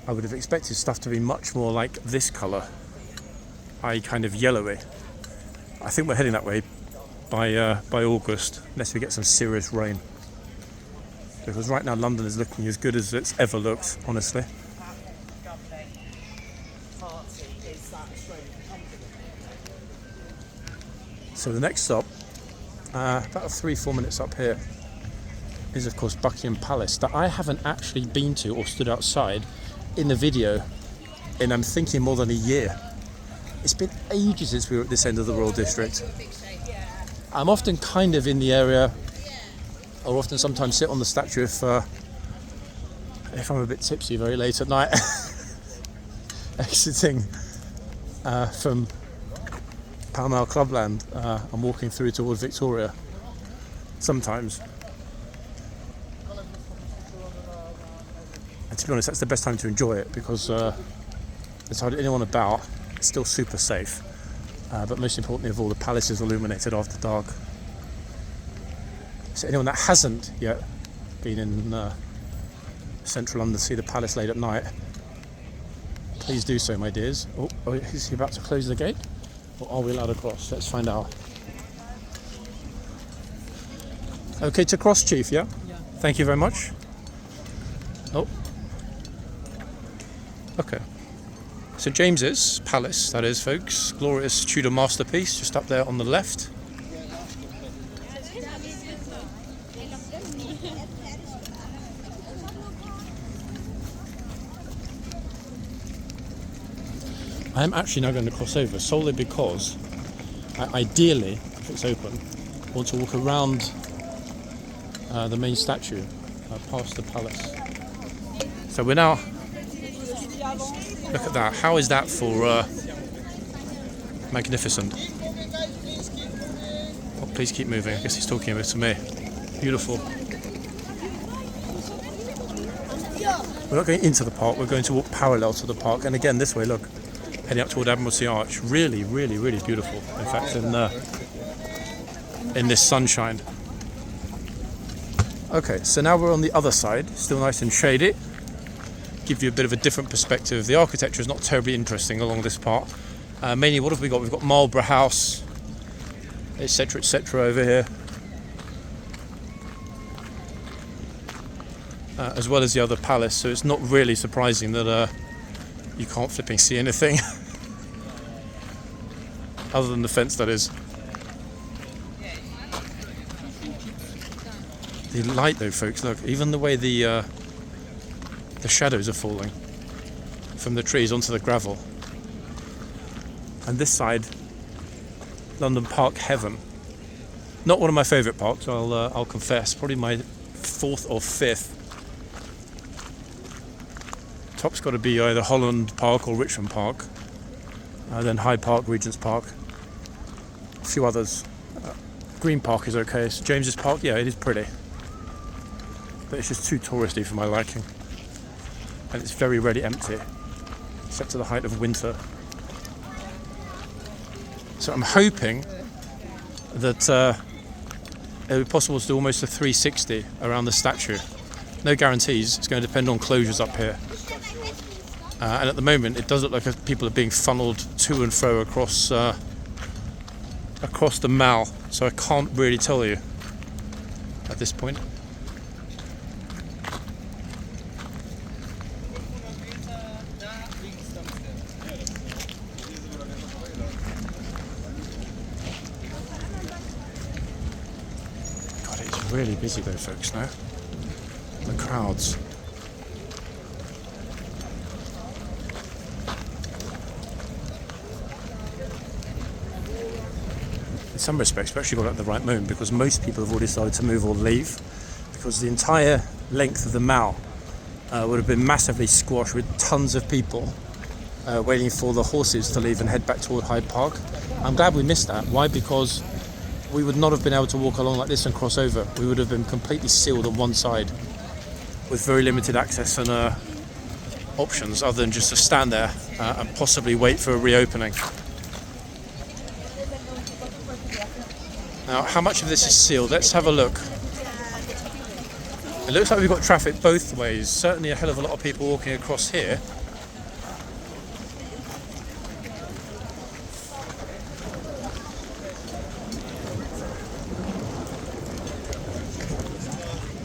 Speaker 1: I would have expected stuff to be much more like this colour, i.e. kind of yellowy. I think we're heading that way by August, unless we get some serious rain. Because right now London is looking as good as it's ever looked, honestly. So the next stop, about 3-4 minutes up here, is of course Buckingham Palace, that I haven't actually been to or stood outside in the video in, I'm thinking, more than a year. It's been ages since we were at this end of the Royal District. I'm often kind of in the area, or often sometimes sit on the statue if I'm a bit tipsy very late at night, exiting from Pall Mall Clubland. I'm walking through toward Victoria sometimes. And to be honest, that's the best time to enjoy it, because there's hardly anyone about. It's still super safe, but most importantly of all, the palace is illuminated after dark. So anyone that hasn't yet been in central London to see the palace late at night, please do so, my dears. Oh, is he about to close the gate? Or are we allowed across? Let's find out. Okay to cross, Chief, yeah? Yeah. Thank you very much. Oh. Okay. St James's Palace, that is, folks. Glorious Tudor masterpiece, just up there on the left. I'm actually now going to cross over solely because ideally, if it's open, I want to walk around the main statue past the palace. So we're now, look at that, how is that for magnificent? Oh, please keep moving, I guess he's talking over to me. Beautiful. We're not going into the park, we're going to walk parallel to the park, and again this way, look. Heading up toward Admiralty Arch. Really, really, really beautiful. In fact, in this sunshine. Okay, so now we're on the other side, still nice and shady. Give you a bit of a different perspective. The architecture is not terribly interesting along this part. Mainly, what have we got? We've got Marlborough House, etc., over here. As well as the other palace, so it's not really surprising that you can't flipping see anything other than the fence, that is. The light though, folks, look, even the way the shadows are falling from the trees onto the gravel. And this side, London Park Heaven. Not one of my favourite parks, I'll confess, probably my 4th or 5th. Top's got to be either Holland Park or Richmond Park, then Hyde Park, Regent's Park, a few others. Green Park is okay. So James's Park, yeah, it is pretty. but it's just too touristy for my liking. And it's very rarely empty, except to the height of winter. So I'm hoping that it would be possible to do almost a 360 around the statue. No guarantees, it's going to depend on closures up here. And at the moment it does look like people are being funneled to and fro across the mall, so I can't really tell you at this point. God, it's really busy though, folks, now. The crowds. In some respects, we've actually got it at the right moment because most people have already started to move or leave, because the entire length of the mall would have been massively squashed with tons of people waiting for the horses to leave and head back toward Hyde Park. I'm glad we missed that. Why? Because we would not have been able to walk along like this and cross over. We would have been completely sealed on one side with very limited access and options other than just to stand there and possibly wait for a reopening. Now, how much of this is sealed? Let's have a look. It looks like we've got traffic both ways. Certainly a hell of a lot of people walking across here.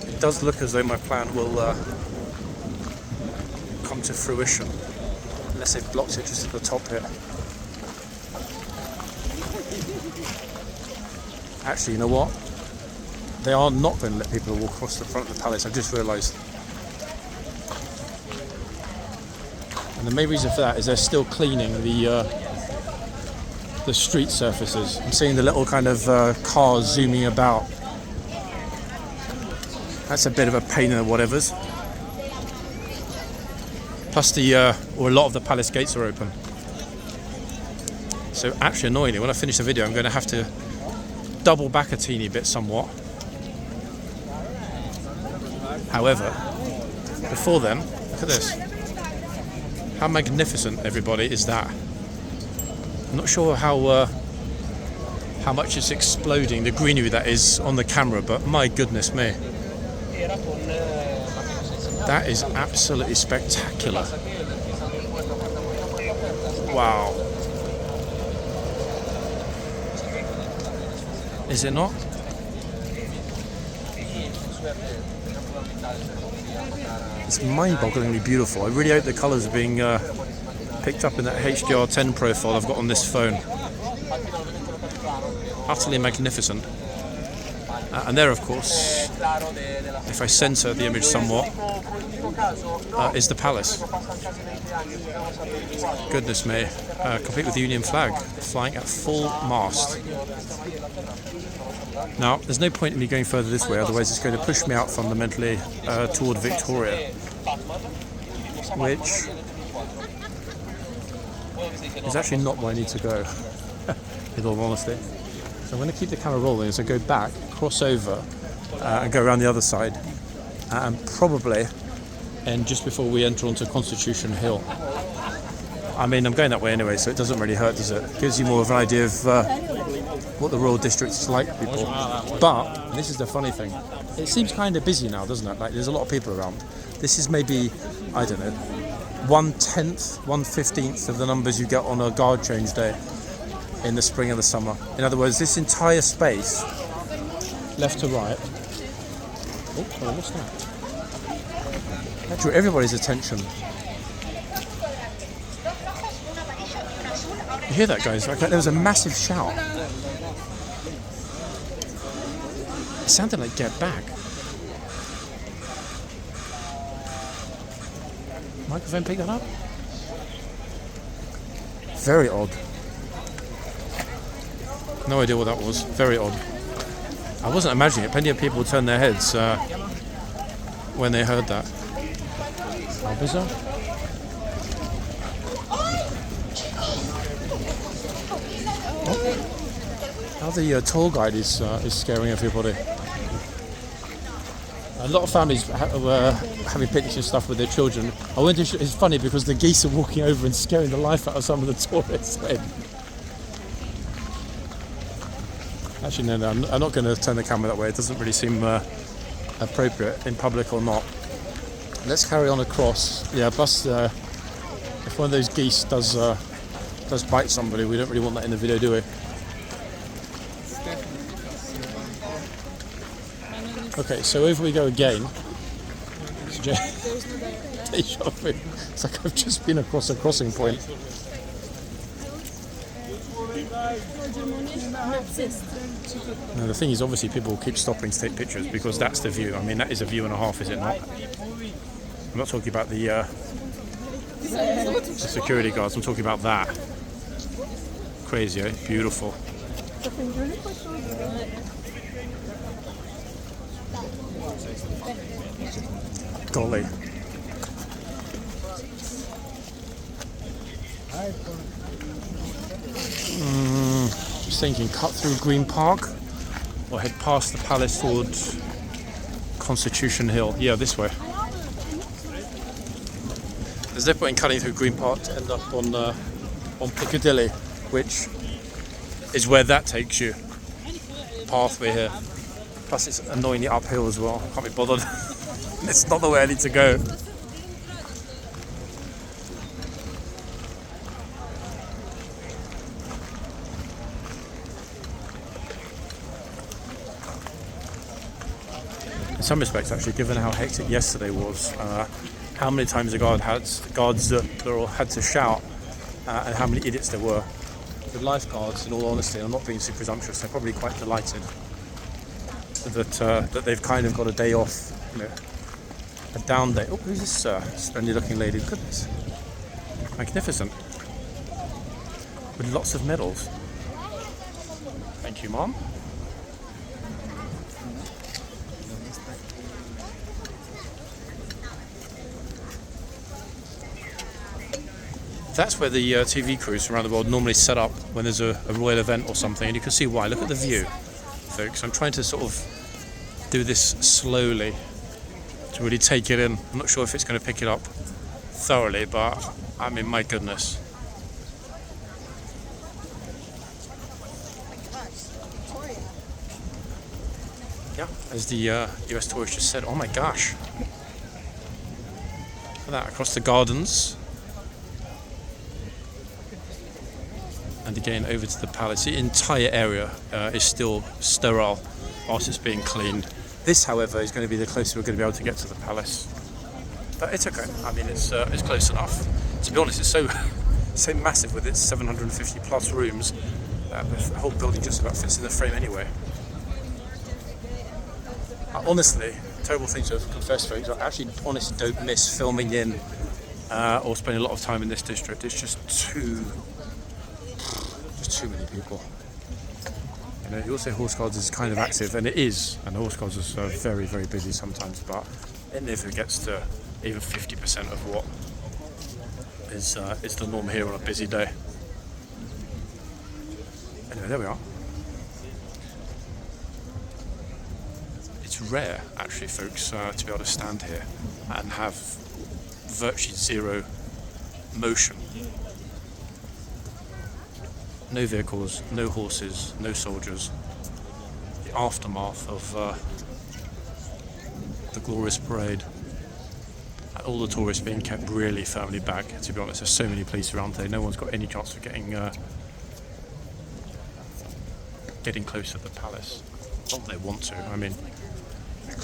Speaker 1: It does look as though my plan will come to fruition, unless they've blocked it just at the top here. Actually, you know what? They are not going to let people walk across the front of the palace, I've just realised. And the main reason for that is they're still cleaning the street surfaces. I'm seeing the little kind of cars zooming about. That's a bit of a pain in the whatevers. Plus a lot of the palace gates are open. So actually annoyingly, when I finish the video, I'm going to have to double back a teeny bit somewhat. However, before then, look at this. How magnificent, everybody, is that? I'm not sure how much it's exploding, the greenery that is on the camera, but my goodness me. That is absolutely spectacular. Wow. Is it not? It's mind-bogglingly beautiful. I really hope the colours are being picked up in that HDR10 profile I've got on this phone. Utterly magnificent. And there, of course, if I center the image somewhat, is the palace. Goodness me. Complete with the Union flag, flying at full mast. Now, there's no point in me going further this way, otherwise it's going to push me out fundamentally toward Victoria, which is actually not where I need to go, in all honesty. So I'm going to keep the camera rolling as I go back, cross over, and go around the other side, and probably end just before we enter onto Constitution Hill. I mean, I'm going that way anyway, so it doesn't really hurt, does it? Gives you more of an idea of what the Royal District is like, people. But this is the funny thing. It seems kind of busy now, doesn't it? Like, there's a lot of people around. This is maybe, I don't know, 1/10, 1/15 of the numbers you get on a guard change day in the spring and the summer. In other words, this entire space, left to right. Oh, hello, what's that? That drew everybody's attention. You hear that, guys? There was a massive shout. It sounded like "Get Back." Microphone pick that up? Very odd. No idea what that was. Very odd. I wasn't imagining it. Plenty of people turned their heads when they heard that. How bizarre. Oh. How the tour guide is scaring everybody. A lot of families were having picnics and stuff with their children. I went to it's funny because the geese are walking over and scaring the life out of some of the tourists. Actually, no, I'm not going to turn the camera that way. It doesn't really seem appropriate in public or not. Let's carry on across. Yeah, plus if one of those geese does bite somebody, we don't really want that in the video, do we? Okay, so over we go again. It's like I've just been across a crossing point. Now, the thing is, obviously, people keep stopping to take pictures because that's the view. I mean, that is a view and a half, is it not? I'm not talking about the security guards. I'm talking about that. Crazy, eh? Beautiful. Golly. Just thinking, cut through Green Park or head past the palace towards Constitution Hill. Yeah, this way. There's no point in cutting through Green Park to end up on Piccadilly, which is where that takes you. Pathway here. Plus it's annoyingly uphill as well. Can't be bothered. It's not the way I need to go. In some respects, actually, given how hectic yesterday was, how many times the guards had to shout, and how many idiots there were. The lifeguards, in all honesty, and I'm not being too presumptuous, they're probably quite delighted that they've kind of got a day off, you know, a down day. Oh, who's this splendid looking lady? Goodness. Magnificent. With lots of medals. Thank you, Mom. That's where the TV crews from around the world normally set up when there's a royal event or something, and you can see why. Look at the view, folks. I'm trying to sort of do this slowly to really take it in. I'm not sure if it's going to pick it up thoroughly, but I mean, my goodness. Yeah, as the US tourist just said, oh my gosh. Look at that, across the gardens. And again over to the palace. The entire area is still sterile whilst it's being cleaned. This, however, is going to be the closest we're going to be able to get to the palace. But it's okay. I mean, it's close enough. To be honest, it's so massive with its 750 plus rooms. The whole building just about fits in the frame anyway. Honestly, terrible thing to confess, folks. I actually honestly don't miss filming in or spending a lot of time in this district. It's just too many people. You know, you also Horse Guards is kind of active, and it is, and Horse Guards is very, very busy sometimes, but it never gets to even 50% of what is the norm here on a busy day. Anyway, there we are. It's rare, actually, folks, to be able to stand here and have virtually zero motion. No vehicles, no horses, no soldiers. The aftermath of the glorious parade. And all the tourists being kept really firmly back, to be honest. There's so many police around there. No one's got any chance of getting close to the palace. Not that they want to. I mean,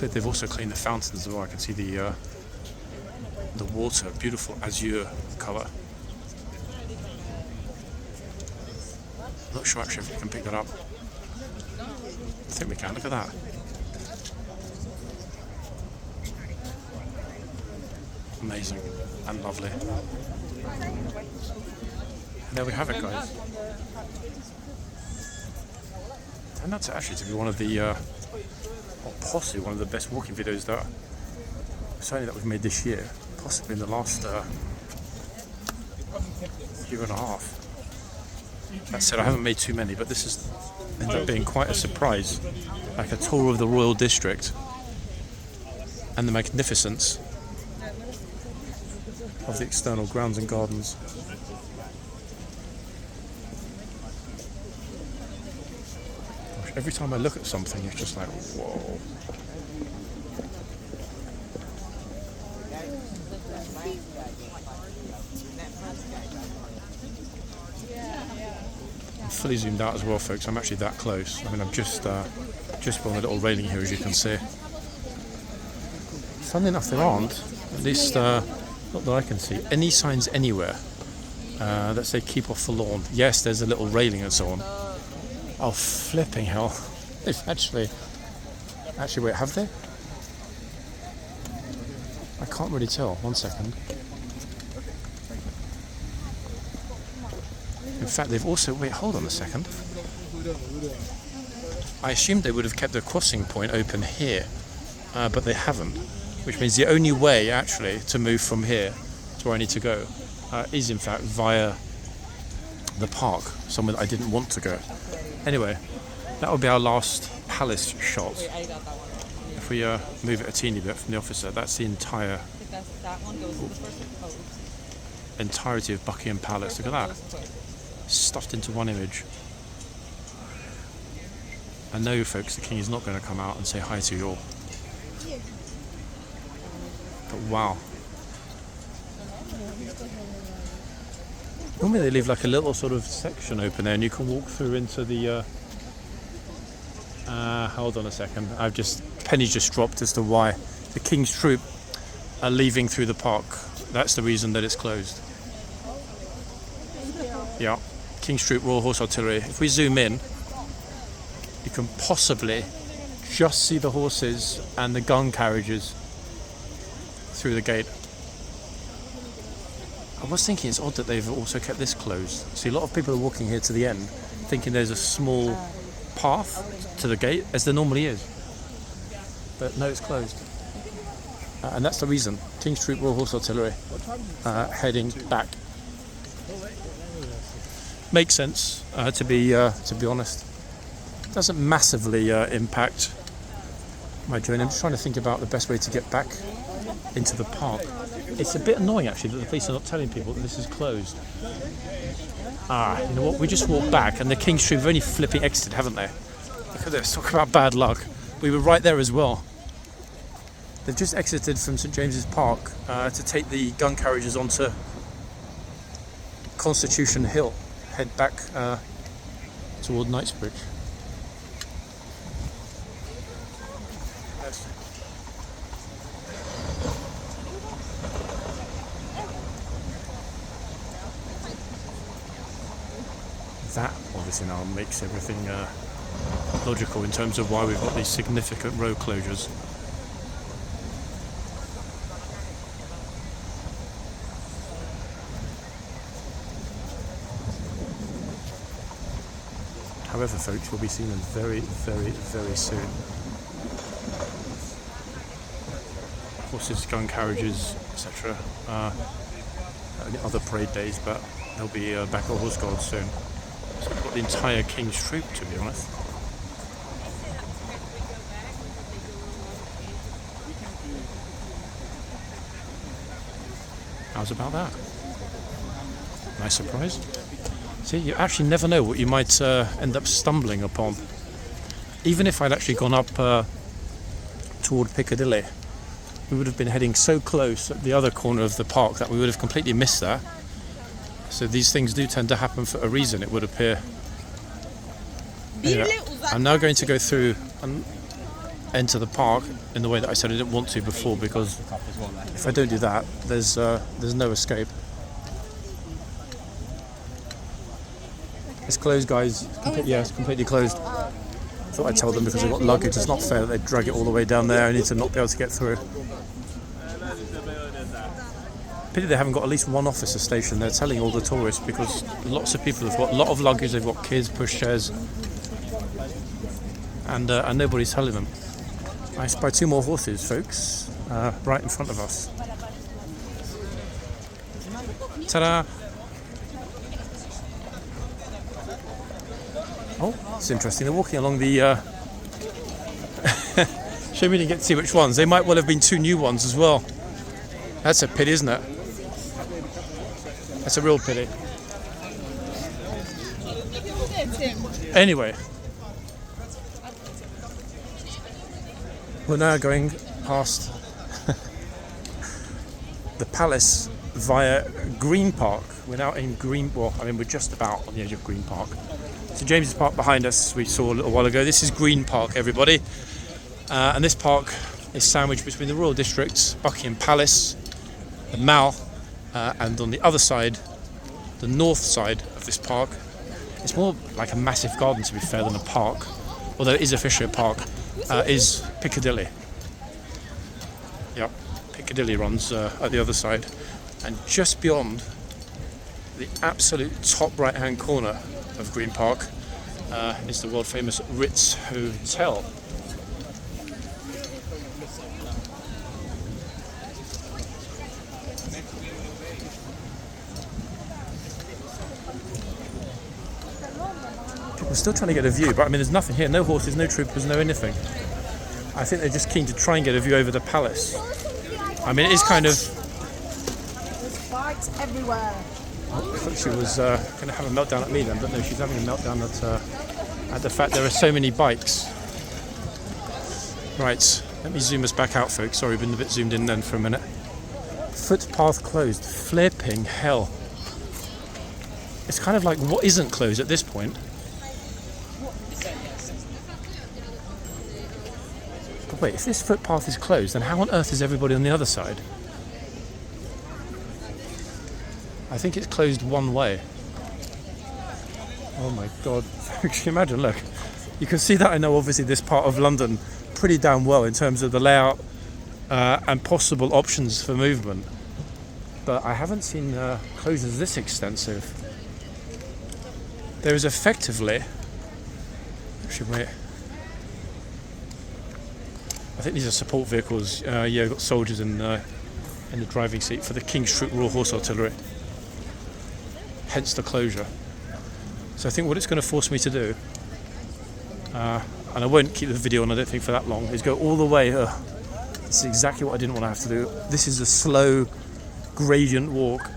Speaker 1: they've also cleaned the fountains as well. I can see the water, beautiful azure colour. I'm not sure actually if we can pick that up. I think we can. Look at that. Amazing and lovely. And there we have it, guys. And that's actually to be one of the, or possibly one of the best walking videos that, certainly that we've made this year. Possibly in the last year and a half. That said, I haven't made too many, but this has ended up being quite a surprise, like a tour of the Royal District. and the magnificence of the external grounds and gardens. Gosh, every time I look at something, it's just like, whoa. I'm fully zoomed out as well, folks. I'm actually that close. I mean, I'm just on the little railing here, as you can see. Funnily enough, there aren't, at least not that I can see, any signs anywhere that say keep off the lawn. Yes, there's a little railing and so on. Oh, flipping hell. They've actually, wait, have they? I can't really tell. 1 second. In fact, they've also... Wait, hold on a second. I assumed they would have kept the crossing point open here, but they haven't. Which means the only way, actually, to move from here to where I need to go is, in fact, via the park, somewhere that I didn't want to go. Anyway, that will be our last palace shot. If we move it a teeny bit from the officer, that's the entirety of Buckingham Palace. Look at that. Stuffed into one image. I know, folks, the king is not going to come out and say hi to you all. But wow. Normally they leave like a little sort of section open there and you can walk through into the... hold on a second. Penny's just dropped as to why the King's Troop are leaving through the park. That's the reason that it's closed. Yeah. King's Troop, Royal Horse Artillery. If we zoom in, you can possibly just see the horses and the gun carriages through the gate. I was thinking it's odd that they've also kept this closed. See, a lot of people are walking here to the end thinking there's a small path to the gate, as there normally is. But no, it's closed. And that's the reason. King's Troop, Royal Horse Artillery heading back. Makes sense, to be honest. Doesn't massively impact my journey. I'm just trying to think about the best way to get back into the park. It's a bit annoying actually that the police are not telling people that this is closed. You know what? We just walked back and the King's Troop have only flipping exited, haven't they? Look at this. Talk about bad luck. We were right there as well. They've just exited from St James's Park to take the gun carriages onto Constitution Hill. Head back toward Knightsbridge. That obviously now makes everything logical in terms of why we've got these significant road closures. However, folks, we'll be seeing them very, very, very soon. Horses, gun carriages, etc. Other parade days, but they'll be back at Horse Guards soon. So we've got the entire King's Troop, to be honest. How's about that? Nice surprise. See, you actually never know what you might end up stumbling upon. Even if I'd actually gone up toward Piccadilly, we would have been heading so close at the other corner of the park that we would have completely missed that. So these things do tend to happen for a reason, it would appear. Anyway, I'm now going to go through and enter the park in the way that I said I didn't want to before, because if I don't do that, there's no escape. It's closed, guys. It's completely closed. Thought I'd tell them because I've got luggage. It's not fair that they drag it all the way down there. I need to not be able to get through. Pity they haven't got at least one officer stationed there telling all the tourists, because lots of people have got a lot of luggage. They've got kids, pushchairs, and nobody's telling them. I spy two more horses, folks, right in front of us. Ta-da! Oh, it's interesting. They're walking along the Shame we didn't get to see which ones. They might well have been 2 new ones as well. That's a pity, isn't it? That's a real pity. Anyway, we're now going past the palace via Green Park. We're now in we're just about on the edge of Green Park. So James's Park behind us, we saw a little while ago. This is Green Park, everybody. And this park is sandwiched between the Royal Districts, Buckingham Palace, the Mall, and on the other side, the north side of this park. It's more like a massive garden, to be fair, than a park, although it is officially a park, is Piccadilly. Yep, Piccadilly runs at the other side. And just beyond the absolute top right-hand corner of Green Park is the world-famous Ritz Hotel. People are still trying to get a view, but I mean there's nothing here, no horses, no troopers, no anything. I think they're just keen to try and get a view over the palace. I mean it is kind of...
Speaker 4: There's bikes everywhere.
Speaker 1: I thought she was going to have a meltdown at me then, but no, she's having a meltdown at the fact there are so many bikes. Right, let me zoom us back out, folks. Sorry, we've been a bit zoomed in then for a minute. Footpath closed. Flipping hell. It's kind of like, what isn't closed at this point? But wait, if this footpath is closed, then how on earth is everybody on the other side? I think it's closed one way. Oh my god. Can you imagine? Look. You can see that I know obviously this part of London pretty damn well in terms of the layout and possible options for movement. But I haven't seen closures this extensive. There is effectively... Actually, wait. I think these are support vehicles. Yeah, we've got soldiers in the driving seat for the King's Troop Royal Horse Artillery. Hence the closure. So I think what it's going to force me to do, and I won't keep the video on I don't think for that long, is go all the way. This is exactly what I didn't want to have to do. This is a slow gradient walk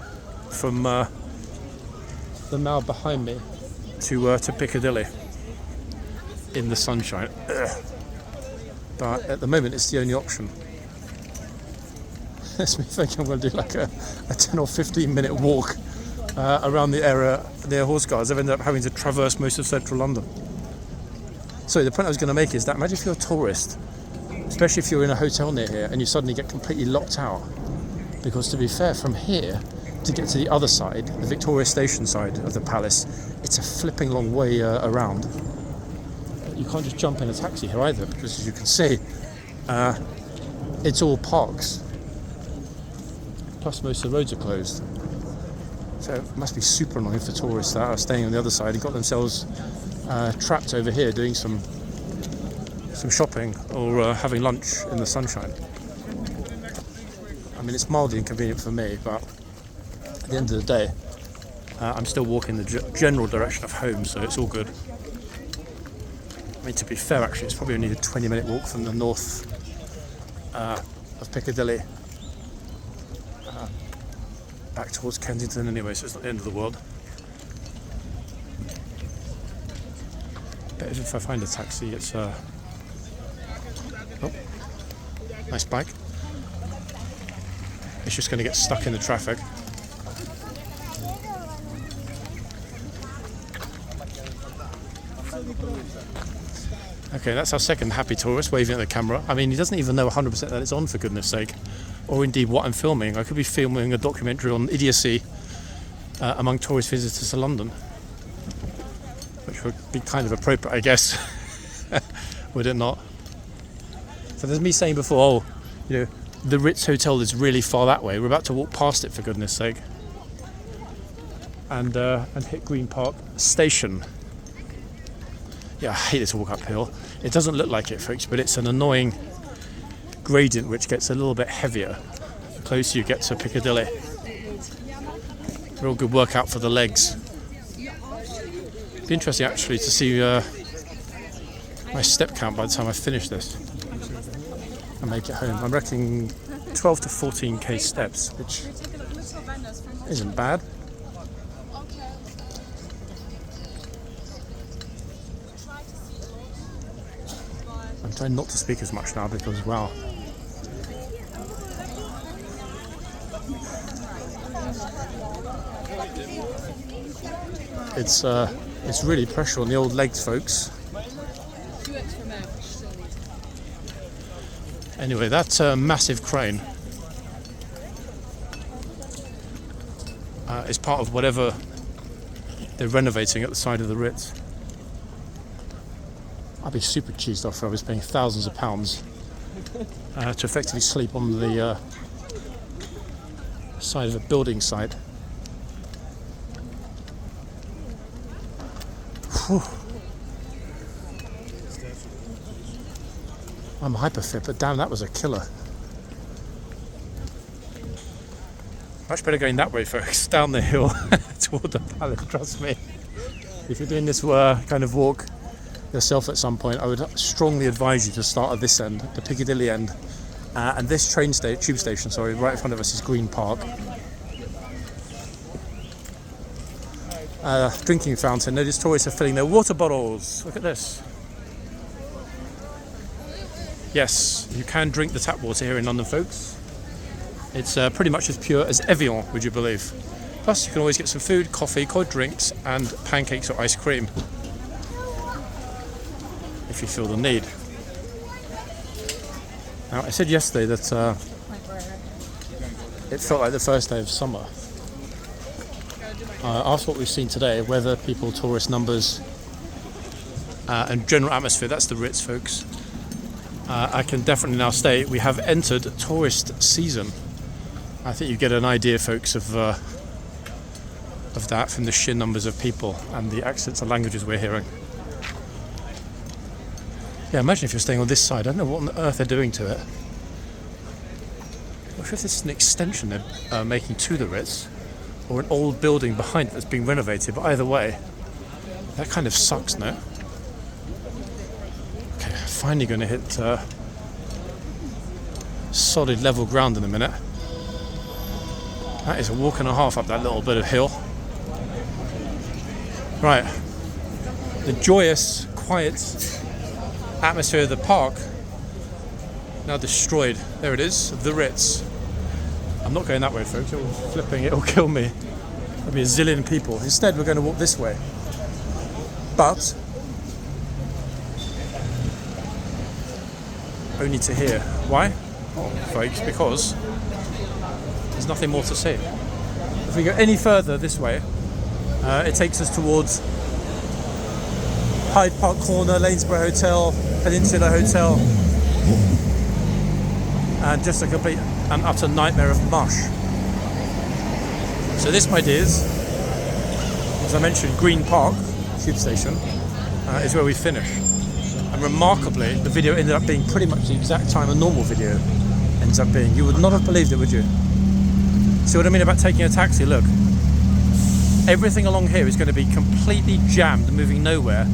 Speaker 1: from the Mall behind me to Piccadilly in the sunshine. But at the moment it's the only option. That's me thinking I'm going to do like a 10 or 15 minute walk around the area near horseguards. I've ended up having to traverse most of central London. So the point I was going to make is that imagine if you're a tourist, especially if you're in a hotel near here and you suddenly get completely locked out. Because to be fair, from here to get to the other side, the Victoria Station side of the palace, it's a flipping long way around. You can't just jump in a taxi here either, because as you can see, it's all parks. Plus most of the roads are closed. So it must be super annoying for tourists that are staying on the other side and got themselves trapped over here doing some shopping or having lunch in the sunshine. I mean, it's mildly inconvenient for me, but at the end of the day, I'm still walking the general direction of home, so it's all good. I mean, to be fair, actually, it's probably only a 20-minute walk from the north of Piccadilly back towards Kensington anyway, so it's not the end of the world. But if I find a taxi, it's oh, nice bike. It's just going to get stuck in the traffic. Okay, that's our second happy tourist waving at the camera. I mean, he doesn't even know 100% that it's on, for goodness sake. Or indeed what I'm filming. I could be filming a documentary on idiocy among tourist visitors to London. Which would be kind of appropriate, I guess. Would it not? So there's me saying before, oh, you know, the Ritz Hotel is really far that way. We're about to walk past it, for goodness sake. And hit Green Park Station. Yeah, I hate this walk uphill. It doesn't look like it, folks, but it's an annoying gradient which gets a little bit heavier the closer you get to Piccadilly. Real good workout for the legs. Be interesting actually to see my step count by the time I finish this. and make it home. I'm reckoning 12 to 14k steps, which isn't bad. I'm trying not to speak as much now because, wow. It's really pressure on the old legs, folks. Anyway, that's a massive crane. It's part of whatever they're renovating at the side of the Ritz. I'd be super cheesed off if I was paying thousands of pounds to effectively sleep on the side of a building site. Whew. I'm hyper fit, but damn, that was a killer. Much better going that way, folks, down the hill toward the palace, trust me. If you're doing this kind of walk yourself at some point, I would strongly advise you to start at this end, the Piccadilly end. And this tube station, right in front of us is Green Park. Drinking fountain. Notice tourists are filling their water bottles. Look at this. Yes, you can drink the tap water here in London, folks. It's pretty much as pure as Evian, would you believe? Plus, you can always get some food, coffee, cold drinks, and pancakes or ice cream if you feel the need. Now, I said yesterday that it felt like the first day of summer. After what we've seen today, weather, people, tourist numbers, and general atmosphere, that's the Ritz, folks. I can definitely now state we have entered tourist season. I think you get an idea, folks, of that from the sheer numbers of people and the accents and languages we're hearing. Yeah, imagine if you're staying on this side. I don't know what on earth they're doing to it. I'm not sure if this is an extension they're making to the Ritz, or an old building behind it that's being renovated, but either way, that kind of sucks, no? Okay, finally going to hit solid level ground in a minute. That is a walk and a half up that little bit of hill. Right, the joyous, quiet atmosphere of the park now destroyed. There it is, the Ritz. I'm not going that way, folks. It'll kill me. There'll be a zillion people. Instead, we're going to walk this way. But only to here. Why? Oh, folks, because there's nothing more to see. If we go any further this way, it takes us towards Hyde Park Corner, Lanesborough Hotel, Peninsula Hotel, and just a complete and utter nightmare of mush. So this, my dears, as I mentioned, Green Park tube station is where we finish. And remarkably, the video ended up being pretty much the exact time a normal video ends up being. You would not have believed it, would you? See what I mean about taking a taxi? Look, everything along here is going to be completely jammed and moving nowhere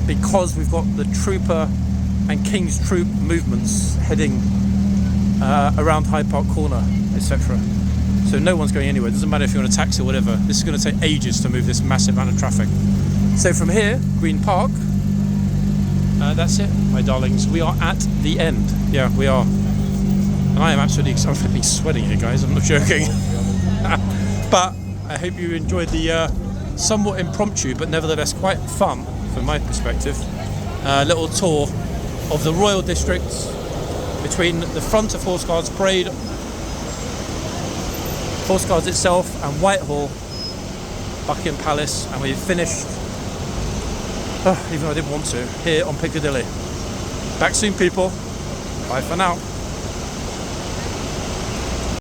Speaker 1: because we've got the Trooper and King's Troop movements heading around Hyde Park Corner, etc. So no one's going anywhere. It doesn't matter if you're on a taxi or whatever. This is going to take ages to move this massive amount of traffic. So from here, Green Park, that's it, my darlings. We are at the end. Yeah, we are. And I am absolutely, I'm flipping sweating here, guys. I'm not joking. But I hope you enjoyed the somewhat impromptu, but nevertheless quite fun, from my perspective, little tour of the Royal District between the front of Horseguardsparade, Horse Guards itself, and Whitehall, Buckingham Palace, and we've finished, even though I didn't want to, here on Piccadilly. Back soon, people. Bye for now.